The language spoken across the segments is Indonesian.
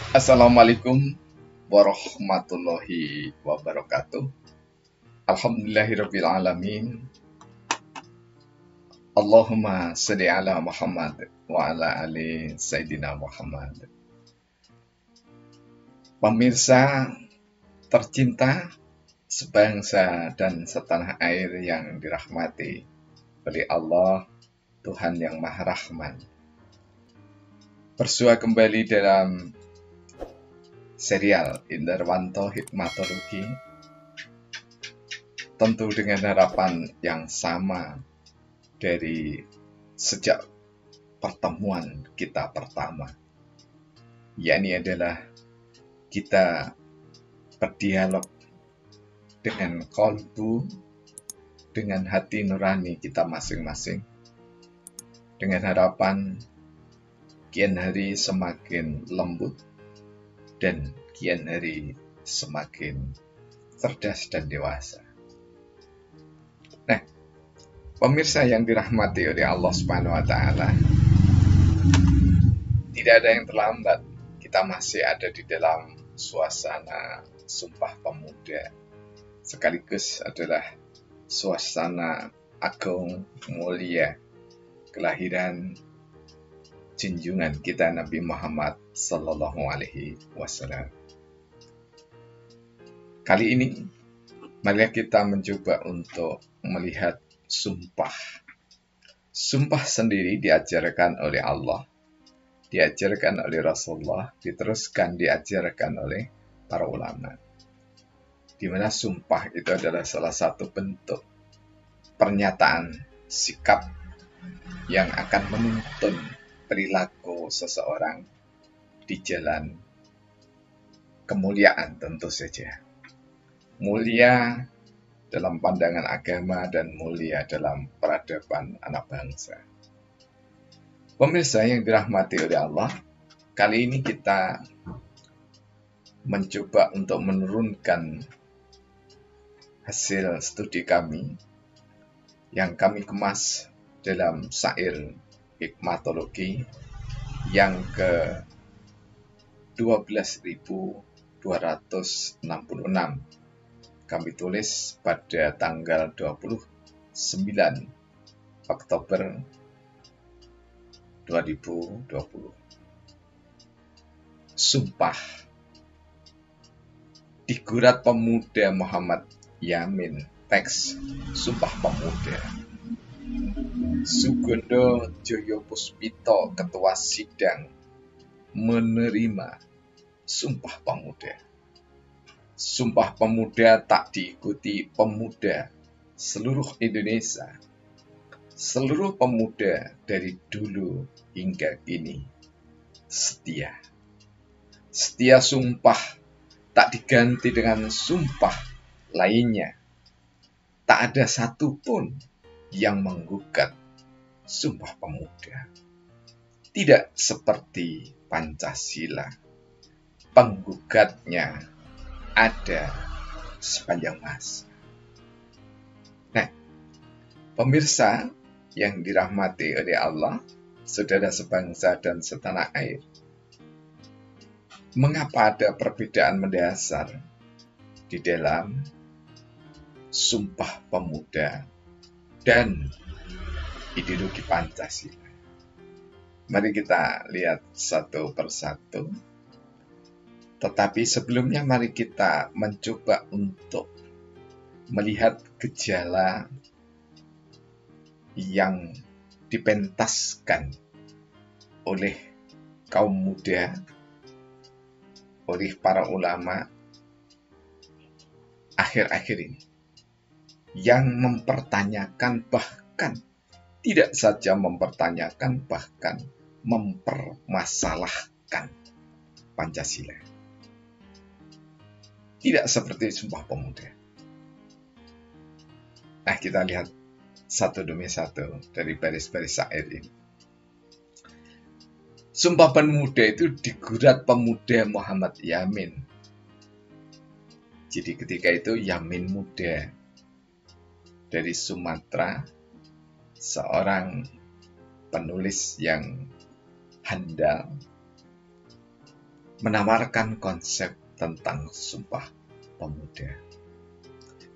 Assalamualaikum warahmatullahi wabarakatuh. Alhamdulillahirabbil alamin. Allahumma shalli ala Muhammad wa ala ali Sayyidina Muhammad. Pemirsa tercinta sebangsa dan setanah air yang dirahmati oleh Allah, Tuhan yang Maha Rahman. Bersua kembali dalam serial Indarwanto Hikmatologi, tentu dengan harapan yang sama dari sejak pertemuan kita pertama, yakni adalah kita berdialog dengan kolbu, dengan hati nurani kita masing-masing, dengan harapan kian hari semakin lembut dan kian hari semakin cerdas dan dewasa. Nah, pemirsa yang dirahmati oleh Allah Subhanahu wa taala, tidak ada yang terlambat. Kita masih ada di dalam suasana Sumpah Pemuda, sekaligus adalah suasana agung mulia kelahiran junjungan kita Nabi Muhammad Sallallahu Alaihi Wasallam. Kali ini, mari kita mencoba untuk melihat sumpah. Sumpah sendiri diajarkan oleh Allah, diajarkan oleh Rasulullah, diteruskan diajarkan oleh para ulama. Di mana sumpah itu adalah salah satu bentuk pernyataan sikap yang akan menuntun perilaku seseorang di jalan kemuliaan tentu saja. Mulia dalam pandangan agama dan mulia dalam peradaban anak bangsa. Pemirsa yang dirahmati oleh Allah, kali ini kita mencoba untuk menurunkan hasil studi kami yang kami kemas dalam syair hikmatologi yang ke 12.266. Kami tulis pada tanggal 29 Oktober 2020. Sumpah. Digurat Pemuda Muhammad Yamin, teks Sumpah Pemuda. Sugondo Joyo Puspito, Ketua Sidang, menerima Sumpah Pemuda. Sumpah Pemuda tak diikuti pemuda seluruh Indonesia. Seluruh pemuda dari dulu hingga kini setia. Setia sumpah tak diganti dengan sumpah lainnya. Tak ada satupun yang menggugat Sumpah Pemuda. Tidak seperti Pancasila, penggugatnya ada sepanjang masa. Nah, pemirsa yang dirahmati oleh Allah, saudara sebangsa dan setanah air, mengapa ada perbedaan mendasar di dalam Sumpah Pemuda dan ideologi Pancasila? Mari kita lihat satu persatu. Tetapi sebelumnya mari kita mencoba untuk melihat gejala yang dipentaskan oleh kaum muda, oleh para ulama akhir-akhir ini, yang mempertanyakan, bahkan tidak saja mempertanyakan, bahkan mempermasalahkan Pancasila. Tidak seperti Sumpah Pemuda. Nah, kita lihat satu demi satu dari baris-baris syair ini. Sumpah Pemuda itu digurat Pemuda Muhammad Yamin. Jadi ketika itu Yamin muda dari Sumatera, seorang penulis yang handal, menawarkan konsep tentang Sumpah Pemuda.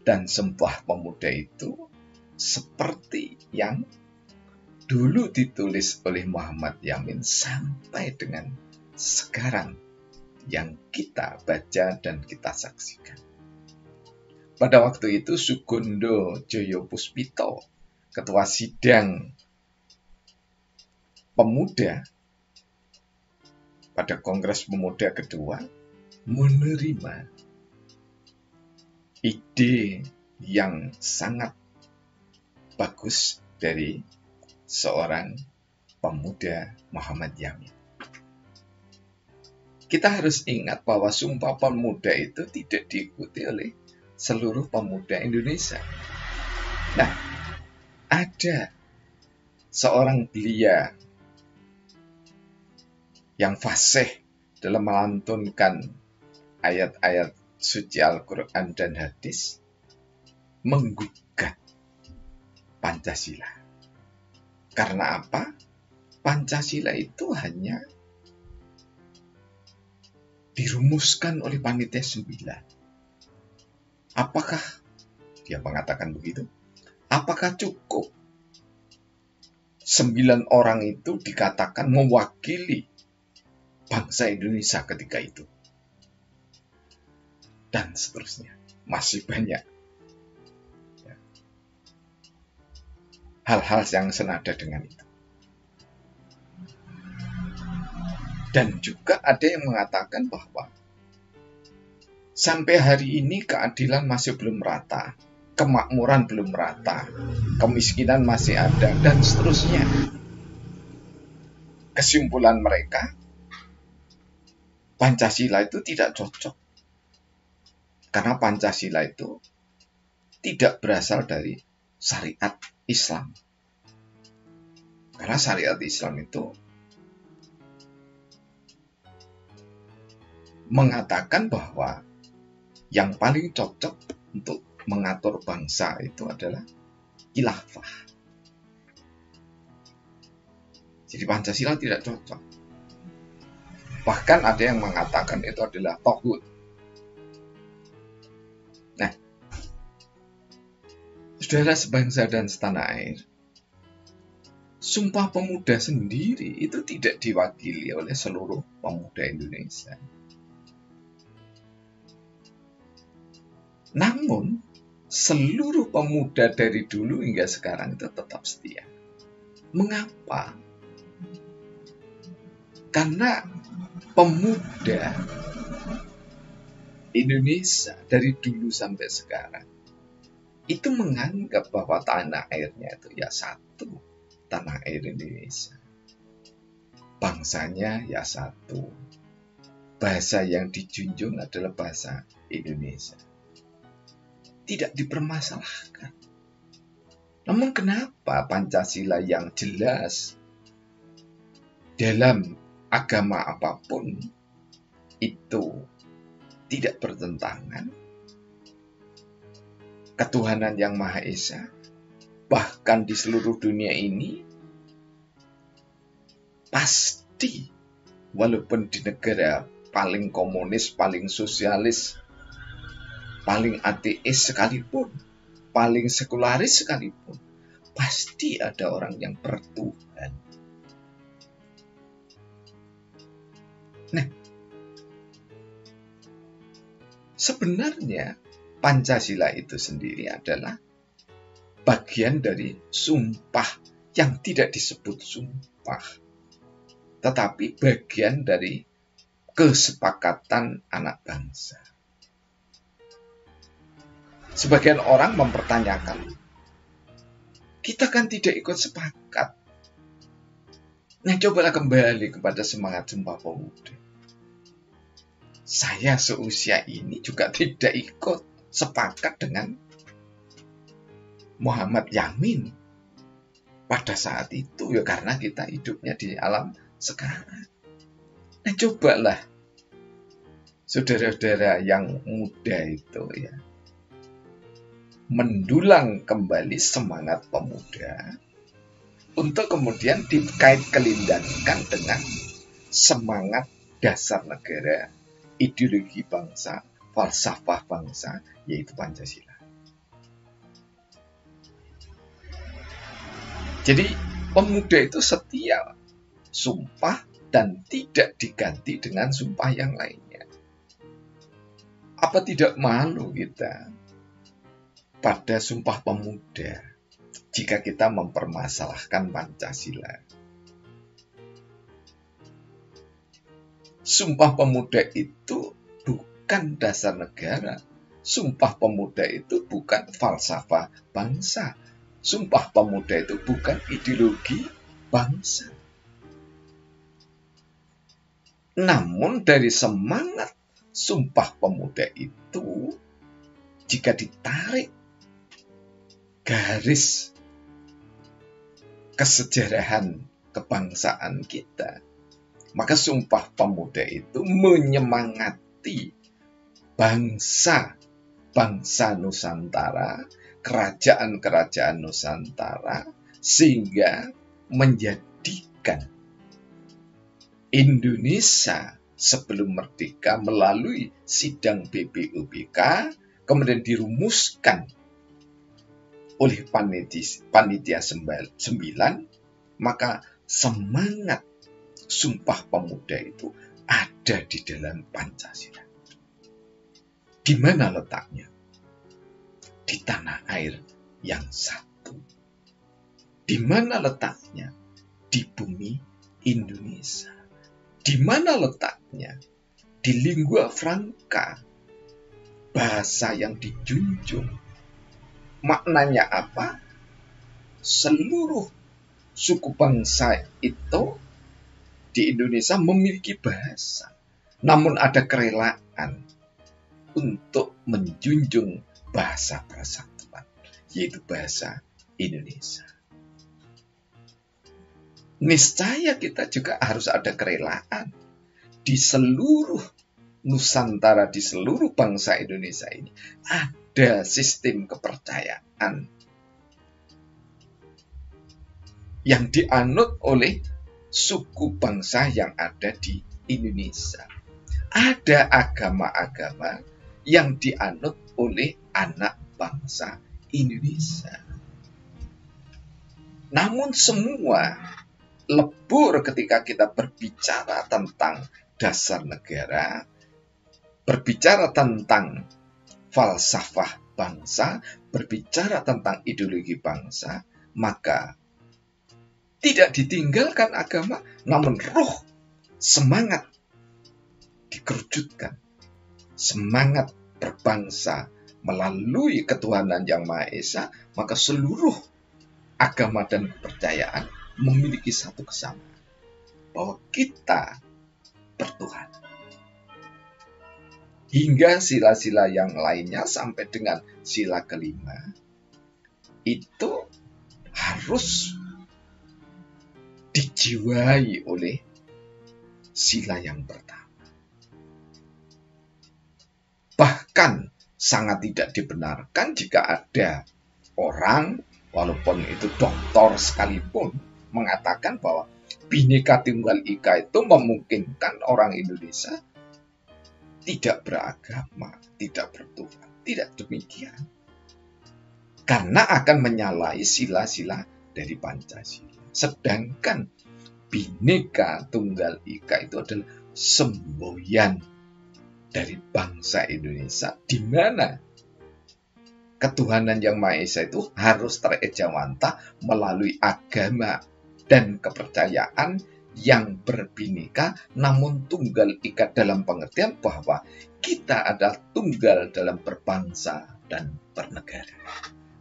Dan Sumpah Pemuda itu seperti yang dulu ditulis oleh Muhammad Yamin sampai dengan sekarang yang kita baca dan kita saksikan. Pada waktu itu Sugondo Joyopuspito, Ketua Sidang Pemuda pada Kongres Pemuda kedua, menerima ide yang sangat bagus dari seorang pemuda Muhammad Yamin. Kita harus ingat bahwa Sumpah Pemuda itu tidak diikuti oleh seluruh pemuda Indonesia. Nah, ada seorang belia yang fasih dalam melantunkan ayat-ayat suci Al-Quran dan hadis, menggugat Pancasila. Karena apa? Pancasila itu hanya dirumuskan oleh panitia 9. Apakah dia mengatakan begitu? Apakah cukup 9 orang itu dikatakan mewakili bangsa Indonesia ketika itu? Dan seterusnya. Masih banyak hal-hal yang senada dengan itu. Dan juga ada yang mengatakan bahwa sampai hari ini keadilan masih belum rata, kemakmuran belum rata, kemiskinan masih ada, dan seterusnya. Kesimpulan mereka, Pancasila itu tidak cocok. Karena Pancasila itu tidak berasal dari syariat Islam. Karena syariat Islam itu mengatakan bahwa yang paling cocok untuk mengatur bangsa itu adalah khilafah. Jadi Pancasila tidak cocok. Bahkan ada yang mengatakan itu adalah tauhid. Nah, saudara sebangsa dan setanah air, Sumpah Pemuda sendiri itu tidak diwakili oleh seluruh pemuda Indonesia. Namun, seluruh pemuda dari dulu hingga sekarang itu tetap setia. Mengapa? Karena pemuda Indonesia dari dulu sampai sekarang itu menganggap bahwa tanah airnya itu ya satu, tanah air Indonesia. Bangsanya ya satu. Bahasa yang dijunjung adalah bahasa Indonesia. Tidak dipermasalahkan. Namun kenapa Pancasila yang jelas dalam agama apapun itu tidak bertentangan, ketuhanan yang Maha Esa, bahkan di seluruh dunia ini, pasti walaupun di negara paling komunis, paling sosialis, paling ateis sekalipun, paling sekularis sekalipun, pasti ada orang yang bertuhan. Nah, sebenarnya Pancasila itu sendiri adalah bagian dari sumpah yang tidak disebut sumpah, tetapi bagian dari kesepakatan anak bangsa. Sebagian orang mempertanyakan, kita kan tidak ikut sepakat. Nah, cobalah kembali kepada semangat Sumpah Pemuda. Saya seusia ini juga tidak ikut sepakat dengan Muhammad Yamin pada saat itu, ya karena kita hidupnya di alam sekarang. Nah, cobalah saudara-saudara yang muda itu ya, mendulang kembali semangat pemuda untuk kemudian dikait-kelindangkan dengan semangat dasar negara, ideologi bangsa, falsafah bangsa, yaitu Pancasila. Jadi pemuda itu setia, sumpah, dan tidak diganti dengan sumpah yang lainnya. Apa tidak malu kita pada Sumpah Pemuda jika kita mempermasalahkan Pancasila? Sumpah Pemuda itu bukan dasar negara. Sumpah Pemuda itu bukan falsafah bangsa. Sumpah Pemuda itu bukan ideologi bangsa. Namun dari semangat Sumpah Pemuda itu, jika ditarik garis kesejarahan kebangsaan kita, maka Sumpah Pemuda itu menyemangati bangsa Nusantara, kerajaan-kerajaan Nusantara, sehingga menjadikan Indonesia sebelum merdeka melalui sidang BPUPK, kemudian dirumuskan oleh Panitia 9, maka semangat Sumpah Pemuda itu ada di dalam Pancasila. Di mana letaknya? Di tanah air yang satu. Di mana letaknya? Di bumi Indonesia. Di mana letaknya? Di lingua franca, bahasa yang dijunjung. Maknanya apa? Seluruh suku bangsa itu di Indonesia memiliki bahasa, namun ada kerelaan untuk menjunjung bahasa persatuan, yaitu bahasa Indonesia. Niscaya kita juga harus ada kerelaan di seluruh Nusantara, di seluruh bangsa Indonesia ini ada sistem kepercayaan yang dianut oleh suku bangsa yang ada di Indonesia. Ada agama-agama yang dianut oleh anak bangsa Indonesia. Namun semua lebur ketika kita berbicara tentang dasar negara, berbicara tentang falsafah bangsa, berbicara tentang ideologi bangsa, maka tidak ditinggalkan agama, namun roh, semangat dikerujutkan. Semangat berbangsa melalui ketuhanan yang Maha Esa, maka seluruh agama dan kepercayaan memiliki satu kesamaan, bahwa kita bertuhan. Hingga sila-sila yang lainnya sampai dengan sila kelima, itu harus dijiwai oleh sila yang pertama. Bahkan sangat tidak dibenarkan jika ada orang, walaupun itu doktor sekalipun, mengatakan bahwa Bhinneka Tunggal Ika itu memungkinkan orang Indonesia tidak beragama, tidak bertuhan. Tidak demikian. Karena akan menyalahi sila-sila dari Pancasila. Sedangkan Bhinneka Tunggal Ika itu adalah semboyan dari bangsa Indonesia, di mana ketuhanan yang Maha Esa itu harus terejawantah melalui agama dan kepercayaan yang berbhinneka namun tunggal ika, dalam pengertian bahwa kita adalah tunggal dalam berbangsa dan bernegara.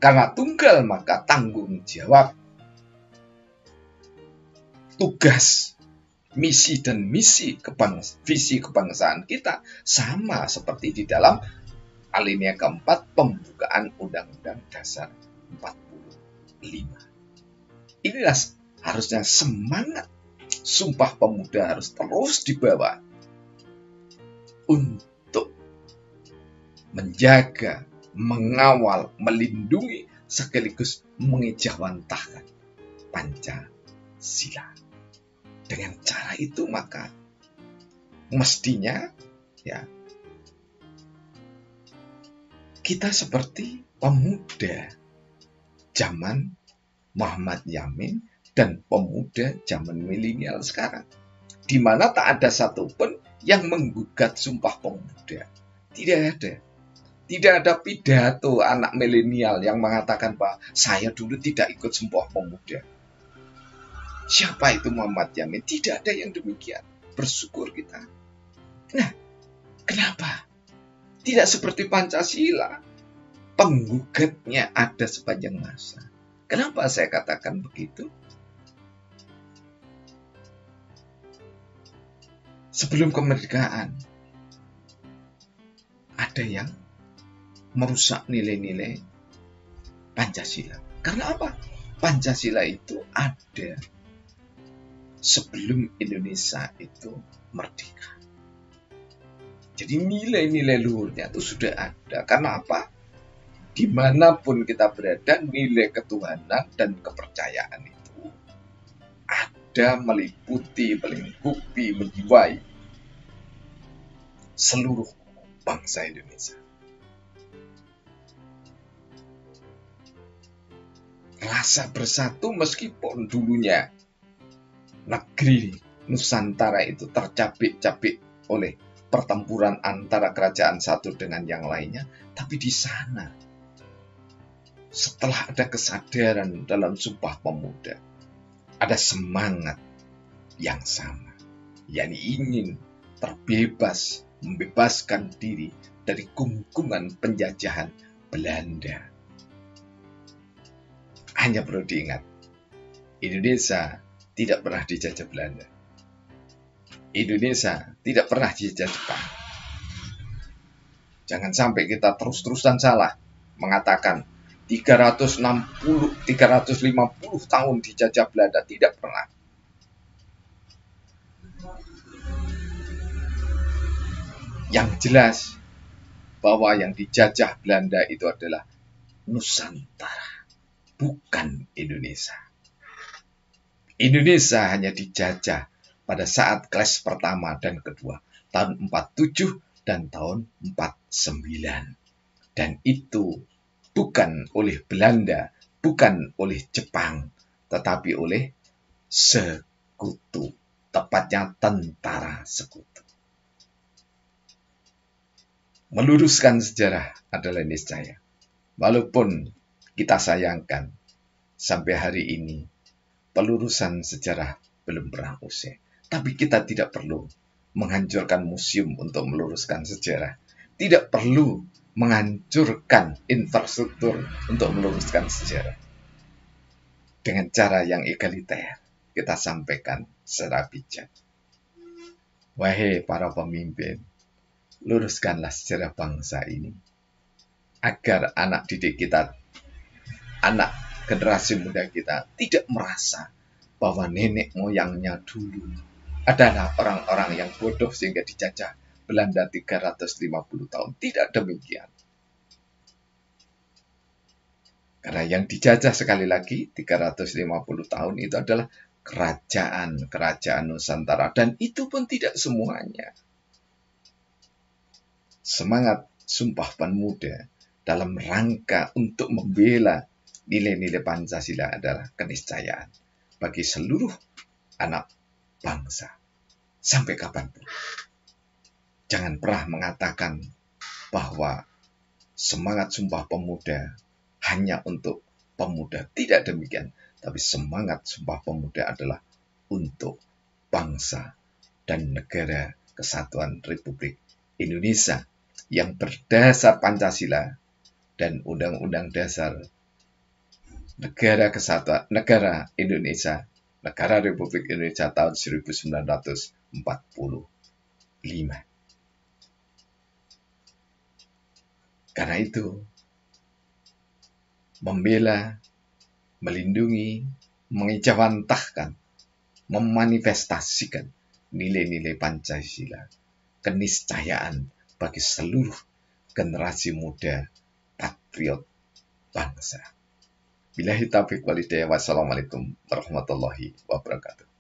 Karena tunggal maka tanggung jawab, tugas, misi dan visi kebangsaan kita sama seperti di dalam alinea keempat pembukaan Undang-Undang Dasar 45. Inilah harusnya semangat Sumpah Pemuda harus terus dibawa untuk menjaga, mengawal, melindungi, sekaligus mengejawantahkan Pancasila. Dengan cara itu maka Mestinya ya kita seperti pemuda zaman Muhammad Yamin dan pemuda zaman milenial sekarang, di mana tak ada satupun yang menggugat Sumpah Pemuda. Tidak ada. Tidak ada pidato anak milenial yang mengatakan bahwa saya dulu tidak ikut Sumpah Pemuda. Siapa itu Muhammad Yamin? Tidak ada yang demikian. Bersyukur kita. Nah, kenapa? Tidak seperti Pancasila, penggugatnya ada sepanjang masa. Kenapa saya katakan begitu? Sebelum kemerdekaan, ada yang merusak nilai-nilai Pancasila. Karena apa? Pancasila itu ada sebelum Indonesia itu merdeka. Jadi nilai-nilai luhurnya itu sudah ada. Karena apa? Dimanapun kita berada, nilai ketuhanan dan kepercayaan itu ada, meliputi, melingkupi, menjiwai seluruh bangsa Indonesia. Rasa bersatu meskipun dulunya negeri Nusantara itu tercapik-capik oleh pertempuran antara kerajaan satu dengan yang lainnya, tapi di sana setelah ada kesadaran dalam Sumpah Pemuda, ada semangat yang sama, yakni ingin terbebas, membebaskan diri dari gungkungan penjajahan Belanda. Hanya perlu diingat, Indonesia tidak pernah dijajah Belanda. Indonesia tidak pernah dijajah Jepang. Jangan sampai kita terus-terusan salah mengatakan 350 tahun dijajah Belanda. Tidak pernah. Yang jelas bahwa yang dijajah Belanda itu adalah Nusantara, bukan Indonesia. Indonesia hanya dijajah pada saat Clash pertama dan kedua, tahun 47 dan tahun 49. Dan itu bukan oleh Belanda, bukan oleh Jepang, tetapi oleh sekutu, tepatnya tentara sekutu. Meluruskan sejarah adalah niscaya. Walaupun kita sayangkan sampai hari ini pelurusan sejarah belum pernah usai, tapi kita tidak perlu menghancurkan museum untuk meluruskan sejarah. Tidak perlu menghancurkan infrastruktur untuk meluruskan sejarah. Dengan cara yang egaliter, kita sampaikan secara bijak. Wahai para pemimpin, luruskanlah sejarah bangsa ini, agar anak didik kita, anak generasi muda kita tidak merasa bahwa nenek moyangnya dulu adalah orang-orang yang bodoh sehingga dijajah Belanda 350 tahun. Tidak demikian. Karena yang dijajah sekali lagi 350 tahun itu adalah kerajaan Nusantara. Dan itu pun tidak semuanya. Semangat Sumpah Pemuda dalam rangka untuk membela nilai-nilai Pancasila adalah keniscayaan bagi seluruh anak bangsa. Sampai kapanpun. Jangan pernah mengatakan bahwa semangat Sumpah Pemuda hanya untuk pemuda. Tidak demikian. Tapi semangat Sumpah Pemuda adalah untuk bangsa dan negara Kesatuan Republik Indonesia yang berdasar Pancasila dan Undang-Undang Dasar Negara Kesatuan Negara Indonesia, Negara Republik Indonesia tahun 1945. Karena itu, membela, melindungi, mengejawantahkan, memanifestasikan nilai-nilai Pancasila, keniscayaan bagi seluruh generasi muda patriot bangsa. Billahi taufiq wal hidayah. Wassalamualaikum warahmatullahi wabarakatuh.